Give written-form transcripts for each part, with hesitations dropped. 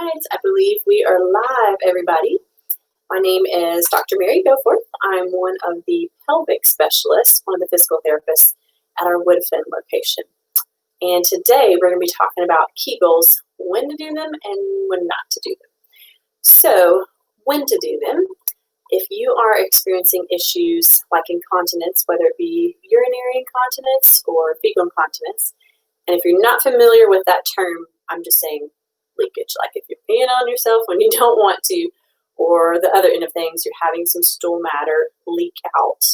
right, I believe we are live, everybody. My name is Dr. Mary Goforth. I'm one of the pelvic specialists, one of the physical therapists at our Woodfin location. And today we're going to be talking about Kegels, when to do them and when not to do them. So, when to do them. If you are experiencing issues like incontinence, whether it be urinary incontinence or fecal incontinence, and if you're not familiar with that term, I'm just saying leakage, like if you're peeing on yourself when you don't want to, or the other end of things, you're having some stool matter leak out,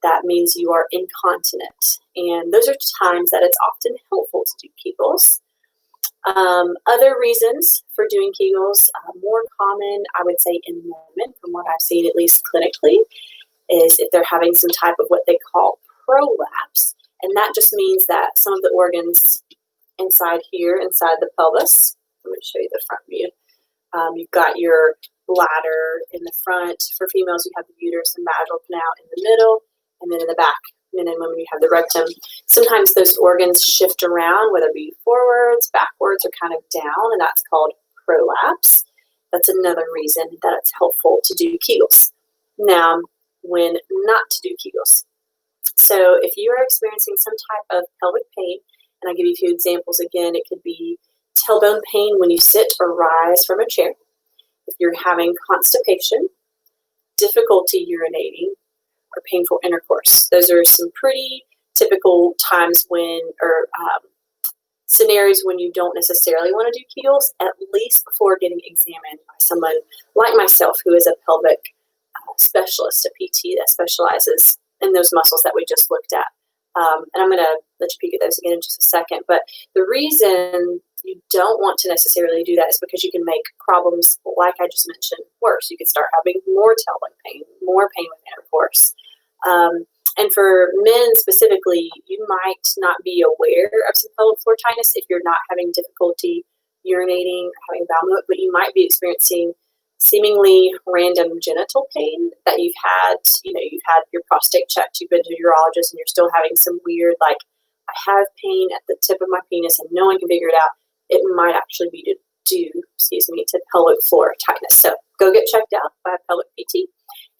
that means you are incontinent. And those are times that it's often helpful to do Kegels. Other reasons for doing Kegels, more common, I would say, in women, from what I've seen, at least clinically, is if they're having some type of what they call prolapse. And that just means that some of the organs inside here, inside the pelvis, I'm going to show you the front view. You've got your bladder in the front. For females, you have the uterus and vaginal canal in the middle, and then in the back, men and women, you have the rectum. Sometimes those organs shift around, whether it be forwards, backwards, or kind of down, and that's called prolapse. That's another reason that it's helpful to do Kegels. Now, when not to do Kegels. So if you are experiencing some type of pelvic pain, and I'll give you a few examples again, it could be tailbone pain when you sit or rise from a chair. If you're having constipation, difficulty urinating, or painful intercourse. Those are some pretty typical times when, or scenarios when you don't necessarily want to do Kegels, at least before getting examined by someone like myself who is a pelvic specialist, a PT that specializes in those muscles that we just looked at. And I'm going to let you peek at those again in just a second. But the reason you don't want to necessarily do that is because you can make problems, like I just mentioned, worse. You could start having more tailbone pain, more pain with intercourse. And for men specifically, you might not be aware of some pelvic floor tightness if you're not having difficulty urinating or having bowel movement, but you might be experiencing seemingly random genital pain that you've had your prostate checked, you've been to a urologist, and you're still having some weird, like, I have pain at the tip of my penis and no one can figure it out. It might actually be due to pelvic floor tightness. So go get checked out by a pelvic PT.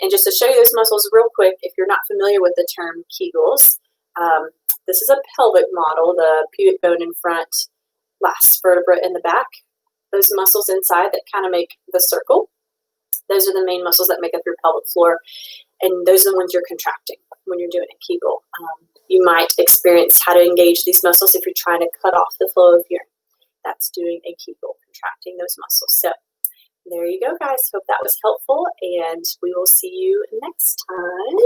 And just to show you those muscles real quick, if you're not familiar with the term Kegels, this is a pelvic model, the pubic bone in front, last vertebra in the back. Those muscles inside that kind of make the circle, those are the main muscles that make up your pelvic floor. And those are the ones you're contracting when you're doing a Kegel. You might experience how to engage these muscles if you're trying to cut off the flow of urine. That's doing a Kegel, contracting those muscles. So there you go, guys. Hope that was helpful, and we will see you next time.